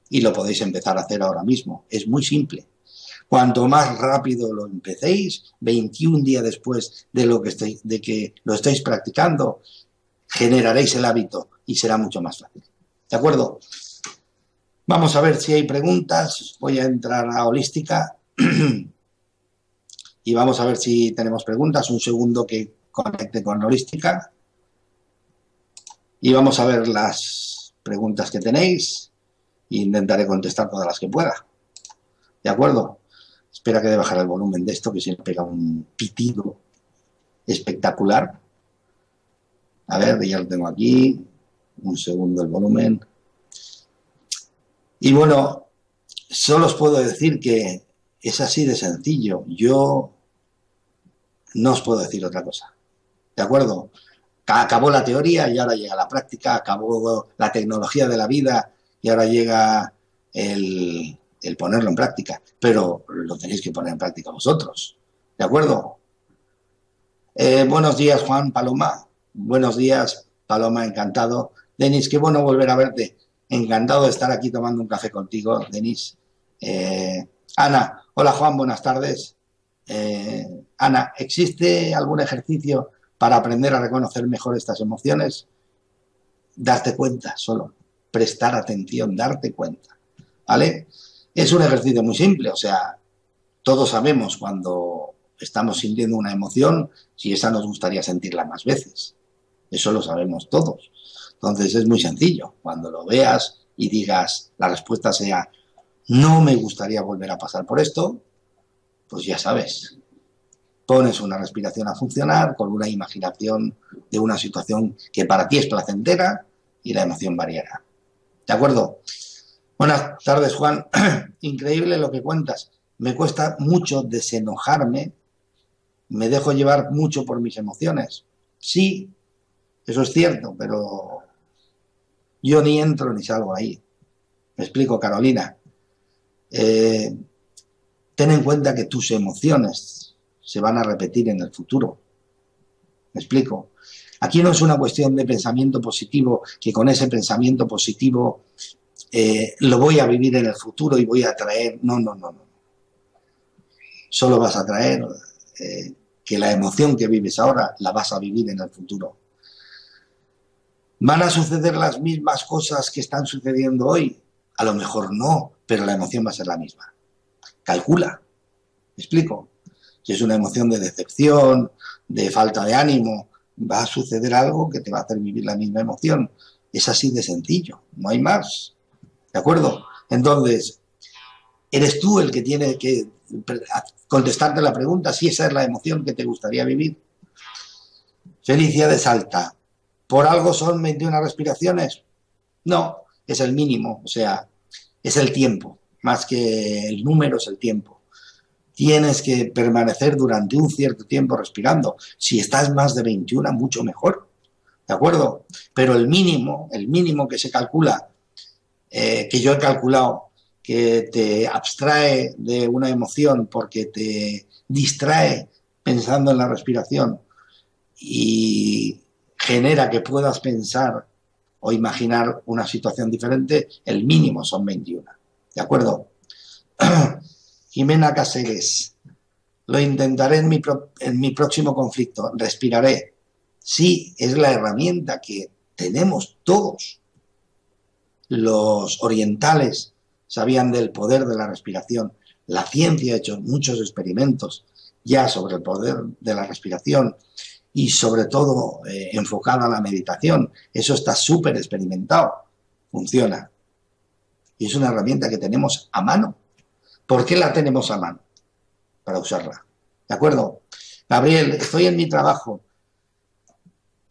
Y lo podéis empezar a hacer ahora mismo. Es muy simple. Cuanto más rápido lo empecéis, 21 días después de que lo estéis practicando, generaréis el hábito y será mucho más fácil. ¿De acuerdo? Vamos a ver si hay preguntas. Voy a entrar a Holística. Y vamos a ver si tenemos preguntas. Un segundo que conecte con Holística. Y vamos a ver las preguntas que tenéis. E intentaré contestar todas las que pueda. ¿De acuerdo? Espera que de bajar el volumen de esto, que se me pega un pitido espectacular. A ver, ya lo tengo aquí. un segundo el volumen. Y bueno, solo os puedo decir que es así de sencillo. Yo no os puedo decir otra cosa. ¿De acuerdo? Acabó la teoría y ahora llega la práctica, acabó la tecnología de la vida y ahora llega el ponerlo en práctica. Pero lo tenéis que poner en práctica vosotros. ¿De acuerdo? Buenos días, Juan, Paloma. Buenos días, Paloma, encantado. Denis, qué bueno volver a verte. Encantado de estar aquí tomando un café contigo, Denis. Ana, hola Juan, buenas tardes. Ana, ¿existe algún ejercicio para aprender a reconocer mejor estas emociones? Darte cuenta solo, prestar atención, darte cuenta, ¿vale? Es un ejercicio muy simple, o sea, todos sabemos cuando estamos sintiendo una emoción, si esa nos gustaría sentirla más veces. Eso lo sabemos todos. Entonces es muy sencillo. Cuando lo veas y digas, la respuesta sea, no me gustaría volver a pasar por esto, pues ya sabes. Pones una respiración a funcionar con una imaginación de una situación que para ti es placentera y la emoción variará. ¿De acuerdo? Buenas tardes, Juan. Increíble lo que cuentas. Me cuesta mucho desenojarme. Me dejo llevar mucho por mis emociones. Sí, eso es cierto, pero yo ni entro ni salgo ahí. Me explico, Carolina. Ten en cuenta que tus emociones se van a repetir en el futuro. Me explico. Aquí no es una cuestión de pensamiento positivo, que con ese pensamiento positivo lo voy a vivir en el futuro y voy a atraer. No. Solo vas a atraer que la emoción que vives ahora la vas a vivir en el futuro. ¿Van a suceder las mismas cosas que están sucediendo hoy? A lo mejor no, pero la emoción va a ser la misma. Calcula. ¿Me explico? Si es una emoción de decepción, de falta de ánimo, va a suceder algo que te va a hacer vivir la misma emoción. Es así de sencillo, no hay más. ¿De acuerdo? Entonces, eres tú el que tiene que contestarte la pregunta si esa es la emoción que te gustaría vivir. Felicia de Salta. ¿Por algo son 21 respiraciones? No, es el mínimo, o sea, es el tiempo. Más que el número es el tiempo. Tienes que permanecer durante un cierto tiempo respirando. Si estás más de 21, mucho mejor. ¿De acuerdo? Pero el mínimo que se calcula, que yo he calculado, que te abstrae de una emoción porque te distrae pensando en la respiración y genera que puedas pensar o imaginar una situación diferente, el mínimo son 21. ¿De acuerdo? Jimena Cáceres. Lo intentaré en mi próximo conflicto. Respiraré. Sí, es la herramienta que tenemos todos. Los orientales sabían del poder de la respiración. La ciencia ha hecho muchos experimentos ya sobre el poder de la respiración y sobre todo enfocada a la meditación. Eso está súper experimentado. Funciona. Y es una herramienta que tenemos a mano. ¿Por qué la tenemos a mano? Para usarla. ¿De acuerdo? Gabriel, estoy en mi trabajo.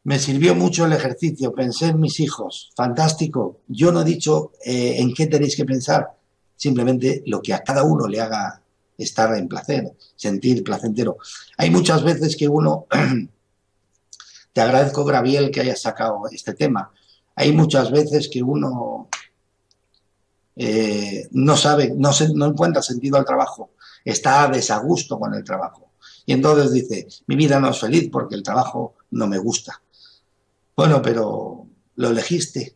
Me sirvió mucho el ejercicio, pensé en mis hijos. Fantástico. Yo no he dicho en qué tenéis que pensar, simplemente lo que a cada uno le haga estar en placer, sentir placentero. Hay muchas veces que uno, te agradezco, Gabriel, que hayas sacado este tema. Hay muchas veces que uno no sabe, no encuentra sentido al trabajo, está a desagusto con el trabajo. Y entonces dice, mi vida no es feliz porque el trabajo no me gusta. Bueno, pero lo elegiste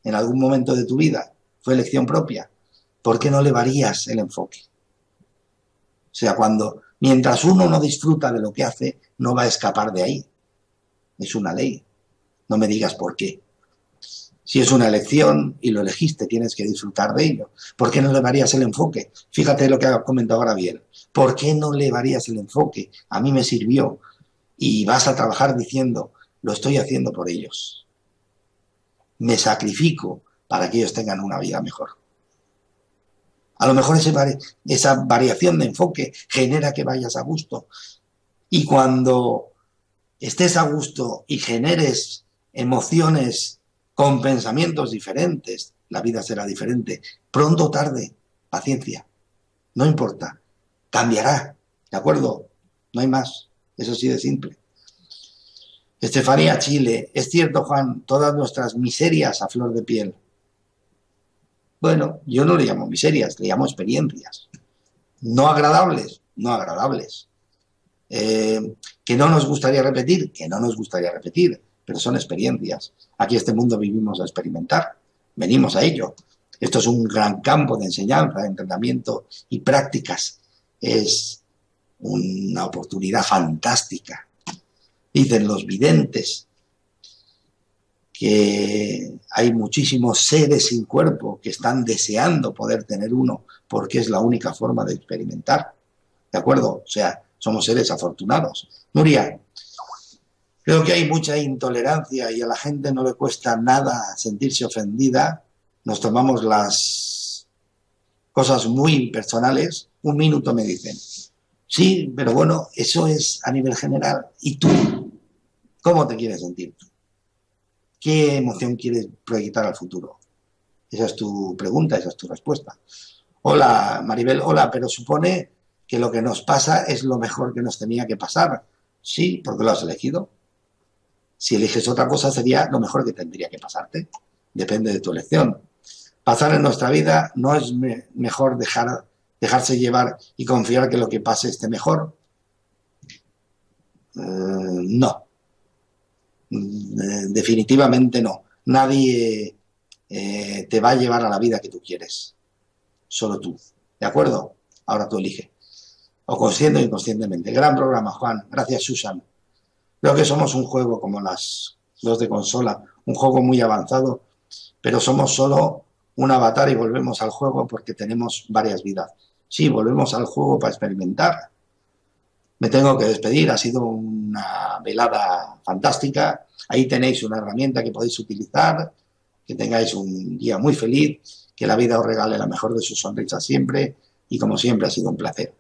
en algún momento de tu vida, fue elección propia. ¿Por qué no le varías el enfoque? O sea, mientras uno no disfruta de lo que hace, no va a escapar de ahí. Es una ley. No me digas por qué. Si es una elección y lo elegiste, tienes que disfrutar de ello. ¿Por qué no le varías el enfoque? Fíjate lo que ha comentado ahora bien. ¿Por qué no le varías el enfoque? A mí me sirvió. Y vas a trabajar diciendo, lo estoy haciendo por ellos. Me sacrifico para que ellos tengan una vida mejor. A lo mejor esa variación de enfoque genera que vayas a gusto. Y cuando estés a gusto y generes emociones con pensamientos diferentes, la vida será diferente. Pronto o tarde, paciencia, no importa, cambiará, ¿de acuerdo? No hay más, eso sí de simple. Estefanía Chile, es cierto, Juan, todas nuestras miserias a flor de piel. Bueno, yo no le llamo miserias, le llamo experiencias. No agradables, no agradables. Que no nos gustaría repetir, que no nos gustaría repetir, pero son experiencias. Aquí en este mundo vivimos a experimentar, venimos a ello. Esto es un gran campo de enseñanza, de entrenamiento y prácticas. Es una oportunidad fantástica. Dicen los videntes que hay muchísimos seres sin cuerpo que están deseando poder tener uno porque es la única forma de experimentar. ¿De acuerdo? O sea, somos seres afortunados. Nuria, creo que hay mucha intolerancia y a la gente no le cuesta nada sentirse ofendida. Nos tomamos las cosas muy personales. Un minuto me dicen. Sí, pero bueno, eso es a nivel general. ¿Y tú? ¿Cómo te quieres sentir tú? ¿Qué emoción quieres proyectar al futuro? Esa es tu pregunta, esa es tu respuesta. Hola, Maribel, hola, pero supone que lo que nos pasa es lo mejor que nos tenía que pasar. Sí, porque lo has elegido. Si eliges otra cosa sería lo mejor que tendría que pasarte. Depende de tu elección. Pasar en nuestra vida no es mejor dejarse llevar y confiar que lo que pase esté mejor. No. Definitivamente no. Nadie te va a llevar a la vida que tú quieres. Solo tú. ¿De acuerdo? Ahora tú elige. O consciente o inconscientemente. Gran programa, Juan. Gracias, Susan. Creo que somos un juego como los de consola. Un juego muy avanzado, pero somos solo un avatar y volvemos al juego porque tenemos varias vidas. Sí, volvemos al juego para experimentar. Me tengo que despedir, ha sido una velada fantástica. Ahí tenéis una herramienta que podéis utilizar, que tengáis un día muy feliz, que la vida os regale la mejor de sus sonrisas siempre y como siempre ha sido un placer.